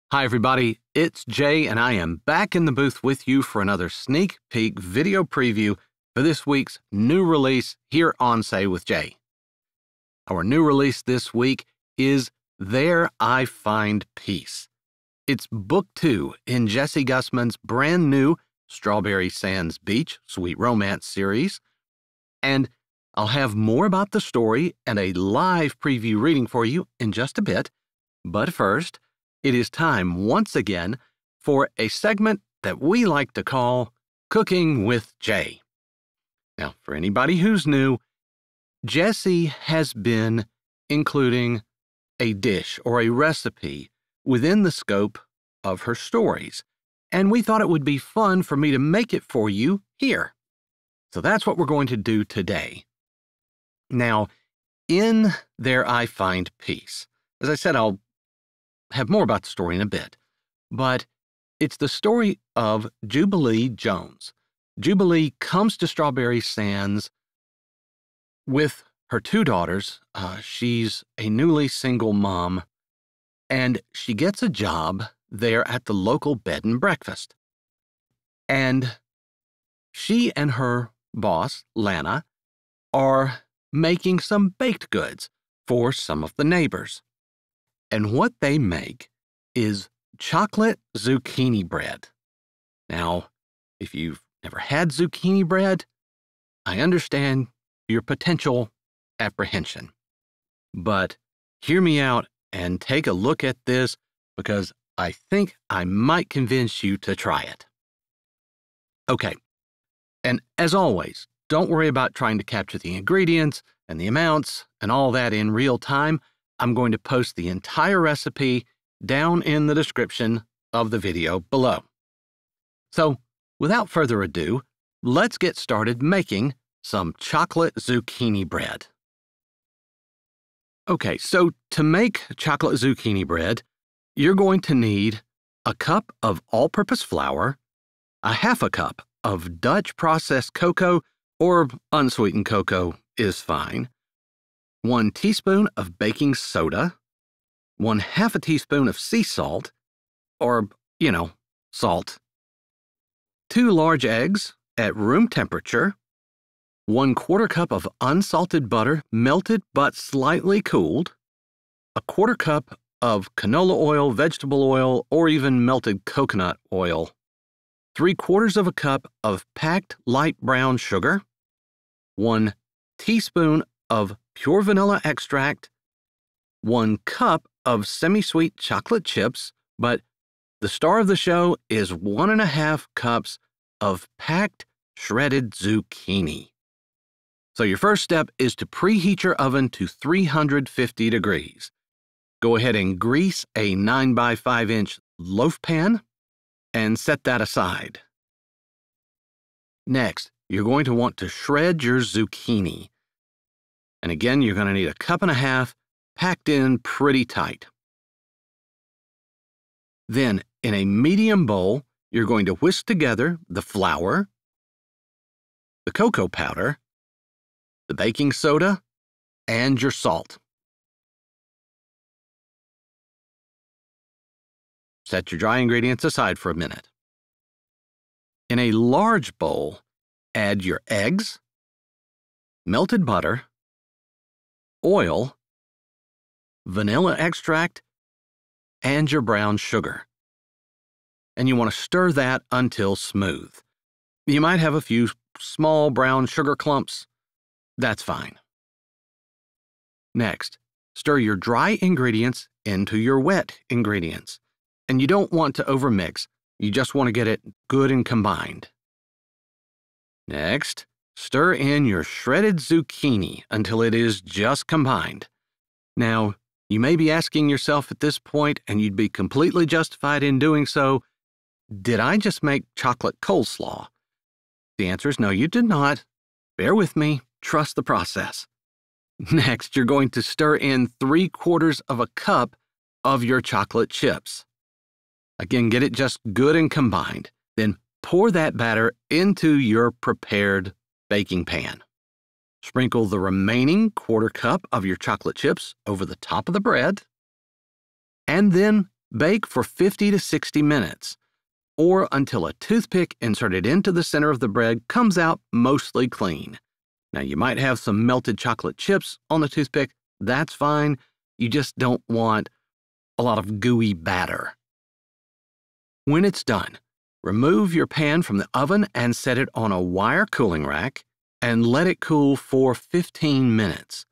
Hi, everybody. It's Jay, and I am back in the booth with you for another sneak peek video preview for this week's new release here on Say with Jay. Our new release this week is There I Find Peace. It's book 2 in Jessie Gussman's brand new Strawberry Sands Beach Sweet Romance series, and I'll have more about the story and a live preview reading for you in just a bit. But first, it is time once again for a segment that we like to call Cooking with Jay. Now, for anybody who's new, Jessie has been including a dish or a recipe within the scope of her stories, and we thought it would be fun for me to make it for you here. So that's what we're going to do today. Now, in There I Find Peace, as I said, I'll have more about the story in a bit, but it's the story of Jubilee Jones. Jubilee comes to Strawberry Sands with her 2 daughters. She's a newly single mom, and she gets a job there at the local bed and breakfast. And she and her boss, Lana, are making some baked goods for some of the neighbors. And what they make is chocolate zucchini bread. Now, if you've never had zucchini bread, I understand your potential apprehension. But hear me out and take a look at this, because I think I might convince you to try it. Okay, and as always, don't worry about trying to capture the ingredients and the amounts and all that in real time. I'm going to post the entire recipe down in the description of the video below. So, without further ado, let's get started making some chocolate zucchini bread. Okay, so to make chocolate zucchini bread, you're going to need a cup of all-purpose flour, a half a cup of Dutch processed cocoa, or unsweetened cocoa is fine, 1 teaspoon of baking soda, 1/2 teaspoon of sea salt, or, salt, 2 large eggs at room temperature, 1/4 cup of unsalted butter, melted but slightly cooled, 1/4 cup of canola oil, vegetable oil, or even melted coconut oil, 3/4 cup of packed light brown sugar, 1 teaspoon of pure vanilla extract, 1 cup of semi-sweet chocolate chips, but the star of the show is 1.5 cups of packed shredded zucchini. So your first step is to preheat your oven to 350 degrees. Go ahead and grease a 9x5-inch loaf pan and set that aside. Next, you're going to want to shred your zucchini. And again, you're going to need 1.5 cups packed in pretty tight. Then, in a medium bowl, you're going to whisk together the flour, the cocoa powder, the baking soda, and your salt. Set your dry ingredients aside for a minute. In a large bowl, add your eggs, melted butter, oil, vanilla extract, and your brown sugar. And you want to stir that until smooth. You might have a few small brown sugar clumps. That's fine. Next, stir your dry ingredients into your wet ingredients. And you don't want to overmix. You just want to get it good and combined. Next, stir in your shredded zucchini until it is just combined. Now, you may be asking yourself at this point, and you'd be completely justified in doing so, did I just make chocolate coleslaw? The answer is no, you did not. Bear with me. Trust the process. Next, you're going to stir in 3/4 cup of your chocolate chips. Again, get it just good and combined. Then pour that batter into your prepared baking pan. Sprinkle the remaining 1/4 cup of your chocolate chips over the top of the bread, and then Bake for 50 to 60 minutes, or until a toothpick inserted into the center of the bread comes out mostly clean. Now, you might have some melted chocolate chips on the toothpick. That's fine. You just don't want a lot of gooey batter. When it's done, remove your pan from the oven and set it on a wire cooling rack and let it cool for 15 minutes.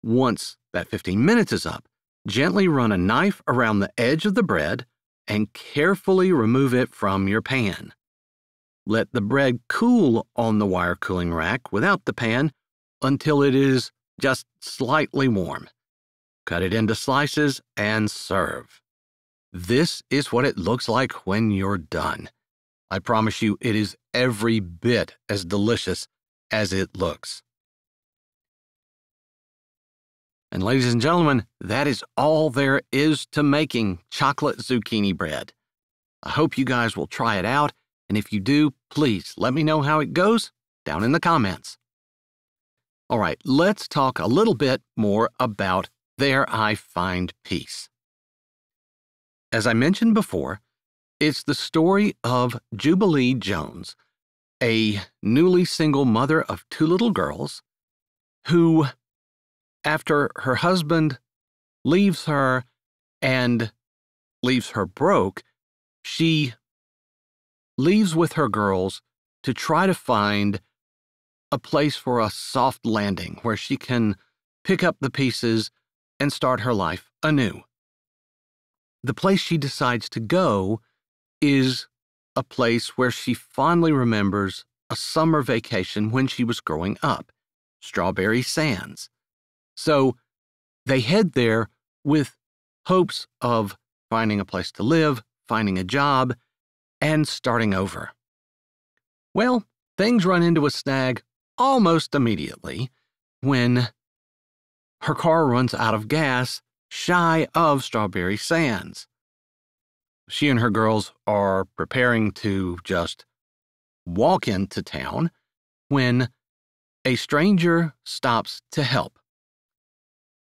Once that 15 minutes is up, gently run a knife around the edge of the bread and carefully remove it from your pan. Let the bread cool on the wire cooling rack without the pan until it is just slightly warm. Cut it into slices and serve. This is what it looks like when you're done. I promise you, it is every bit as delicious as it looks. And ladies and gentlemen, that is all there is to making chocolate zucchini bread. I hope you guys will try it out, and if you do, please let me know how it goes down in the comments. All right, let's talk a little bit more about There I Find Peace. As I mentioned before, it's the story of Jubilee Jones, a newly single mother of 2 little girls who, after her husband leaves her and leaves her broke, she leaves with her girls to try to find a place for a soft landing where she can pick up the pieces and start her life anew. The place she decides to go is a place where she fondly remembers a summer vacation when she was growing up, Strawberry Sands. So they head there with hopes of finding a place to live, finding a job, and starting over. Well, things run into a snag almost immediately when her car runs out of gas shy of Strawberry Sands. She and her girls are preparing to just walk into town when a stranger stops to help.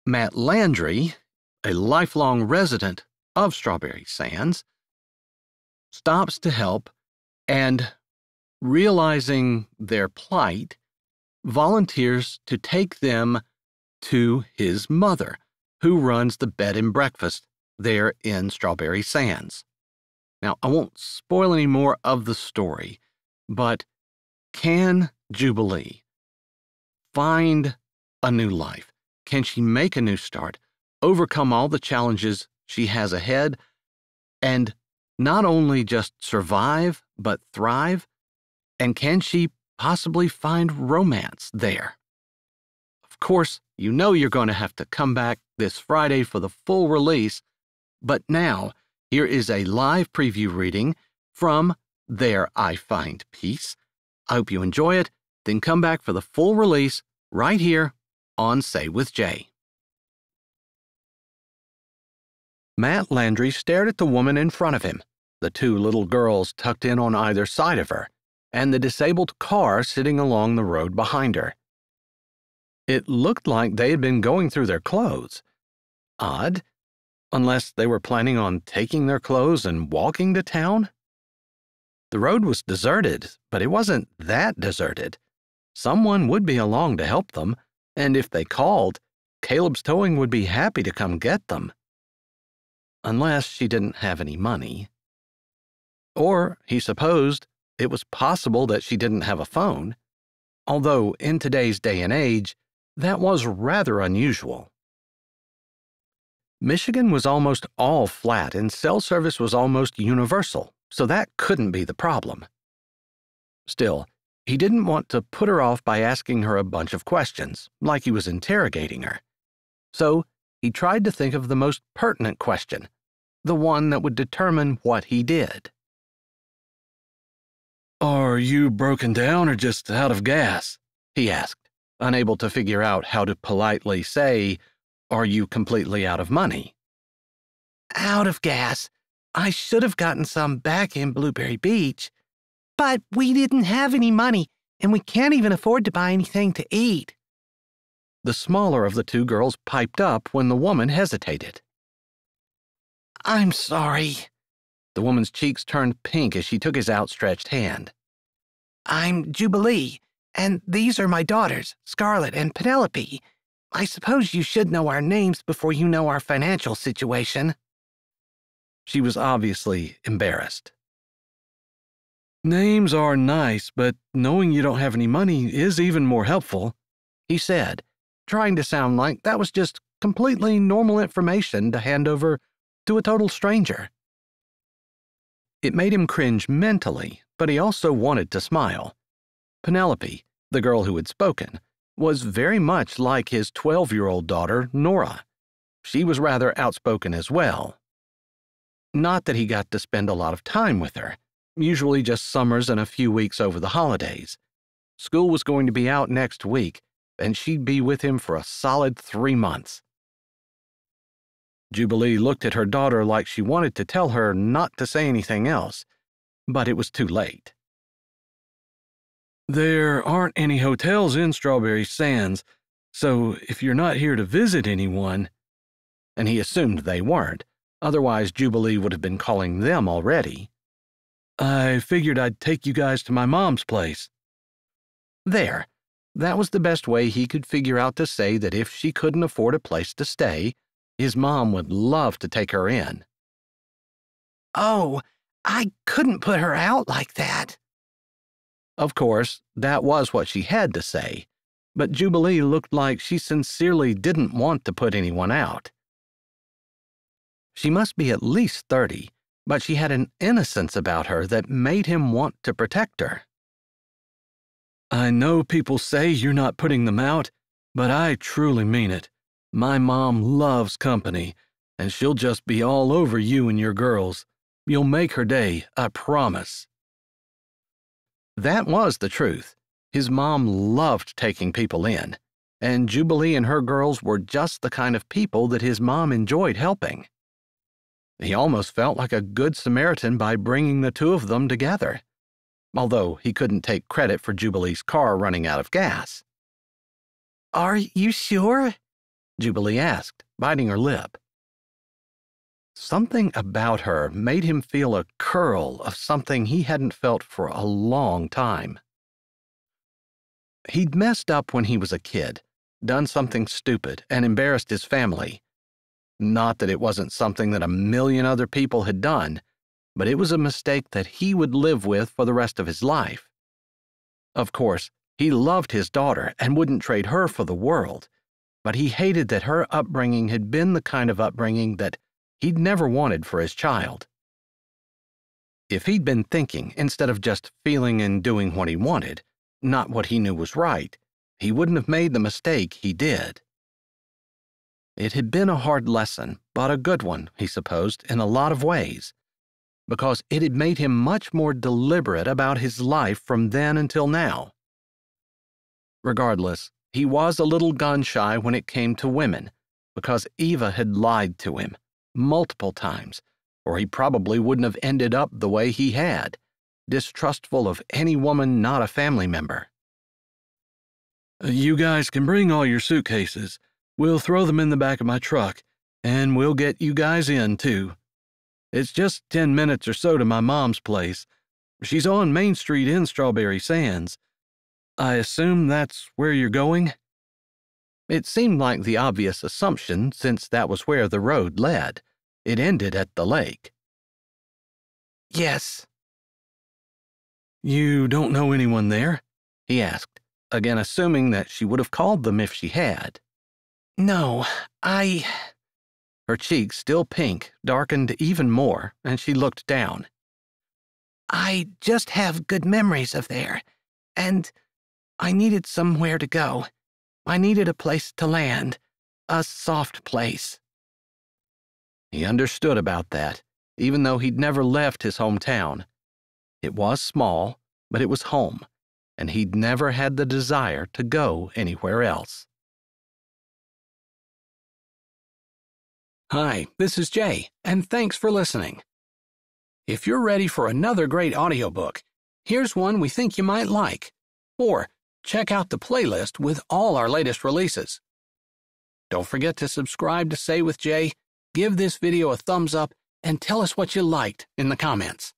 Matt Landry, a lifelong resident of Strawberry Sands, stops to help and, realizing their plight, volunteers to take them to his mother, who runs the bed and breakfast there in Strawberry Sands. Now, I won't spoil any more of the story, but can Jubilee find a new life? Can she make a new start, overcome all the challenges she has ahead, and not only just survive, but thrive? And can she possibly find romance there? Of course, you know you're going to have to come back this Friday for the full release, but now, here is a live preview reading from There I Find Peace. I hope you enjoy it, then come back for the full release right here on Say with Jay. Matt Landry stared at the woman in front of him, the 2 little girls tucked in on either side of her, and the disabled car sitting along the road behind her. It looked like they had been going through their clothes. Odd, unless they were planning on taking their clothes and walking to town? The road was deserted, but it wasn't that deserted. Someone would be along to help them, and if they called, Caleb's Towing would be happy to come get them. Unless she didn't have any money. Or, he supposed, it was possible that she didn't have a phone, although in today's day and age, that was rather unusual. Michigan was almost all flat and cell service was almost universal, so that couldn't be the problem. Still, he didn't want to put her off by asking her a bunch of questions, like he was interrogating her. So he tried to think of the most pertinent question, the one that would determine what he did. "Are you broken down or just out of gas?" he asked, unable to figure out how to politely say, "Are you completely out of money?" "Out of gas. I should have gotten some back in Blueberry Beach. But we didn't have any money, and we can't even afford to buy anything to eat." The smaller of the 2 girls piped up when the woman hesitated. I'm sorry. The woman's cheeks turned pink as she took his outstretched hand. I'm Jubilee, and these are my daughters, Scarlett and Penelope. I suppose you should know our names before you know our financial situation. She was obviously embarrassed. Names are nice, but knowing you don't have any money is even more helpful, he said, trying to sound like that was just completely normal information to hand over to a total stranger. It made him cringe mentally, but he also wanted to smile. Penelope, the girl who had spoken, was very much like his 12-year-old daughter, Nora. She was rather outspoken as well. Not that he got to spend a lot of time with her, usually just summers and a few weeks over the holidays. School was going to be out next week, and she'd be with him for a solid 3 months. Jubilee looked at her daughter like she wanted to tell her not to say anything else, but it was too late. There aren't any hotels in Strawberry Sands, so if you're not here to visit anyone, and he assumed they weren't, otherwise Jubilee would have been calling them already, I figured I'd take you guys to my mom's place. There. That was the best way he could figure out to say that if she couldn't afford a place to stay, his mom would love to take her in. Oh, I couldn't put her out like that. Of course, that was what she had to say, but Jubilee looked like she sincerely didn't want to put anyone out. She must be at least 30, but she had an innocence about her that made him want to protect her. I know people say you're not putting them out, but I truly mean it. My mom loves company, and she'll just be all over you and your girls. You'll make her day, I promise. That was the truth. His mom loved taking people in, and Jubilee and her girls were just the kind of people that his mom enjoyed helping. He almost felt like a good Samaritan by bringing the two of them together, although he couldn't take credit for Jubilee's car running out of gas. Are you sure? Jubilee asked, biting her lip. Something about her made him feel a curl of something he hadn't felt for a long time. He'd messed up when he was a kid, done something stupid, and embarrassed his family. Not that it wasn't something that a million other people had done, but it was a mistake that he would live with for the rest of his life. Of course, he loved his daughter and wouldn't trade her for the world, but he hated that her upbringing had been the kind of upbringing that he'd never wanted for his child. If he'd been thinking instead of just feeling and doing what he wanted, not what he knew was right, he wouldn't have made the mistake he did. It had been a hard lesson, but a good one, he supposed, in a lot of ways, because it had made him much more deliberate about his life from then until now. Regardless, he was a little gun-shy when it came to women, because Eva had lied to him multiple times, or he probably wouldn't have ended up the way he had, distrustful of any woman not a family member. You guys can bring all your suitcases. We'll throw them in the back of my truck, and we'll get you guys in, too. It's just 10 minutes or so to my mom's place. She's on Main Street in Strawberry Sands. I assume that's where you're going? It seemed like the obvious assumption, since that was where the road led. It ended at the lake. Yes. You don't know anyone there? He asked, again assuming that she would have called them if she had. No, Her cheeks, still pink, darkened even more, and she looked down. I just have good memories of there, and I needed somewhere to go. I needed a place to land, a soft place. He understood about that, even though he'd never left his hometown. It was small, but it was home, and he'd never had the desire to go anywhere else. Hi, this is Jay, and thanks for listening. If you're ready for another great audiobook, here's one we think you might like. Or check out the playlist with all our latest releases. Don't forget to subscribe to Say with Jay, give this video a thumbs up, and tell us what you liked in the comments.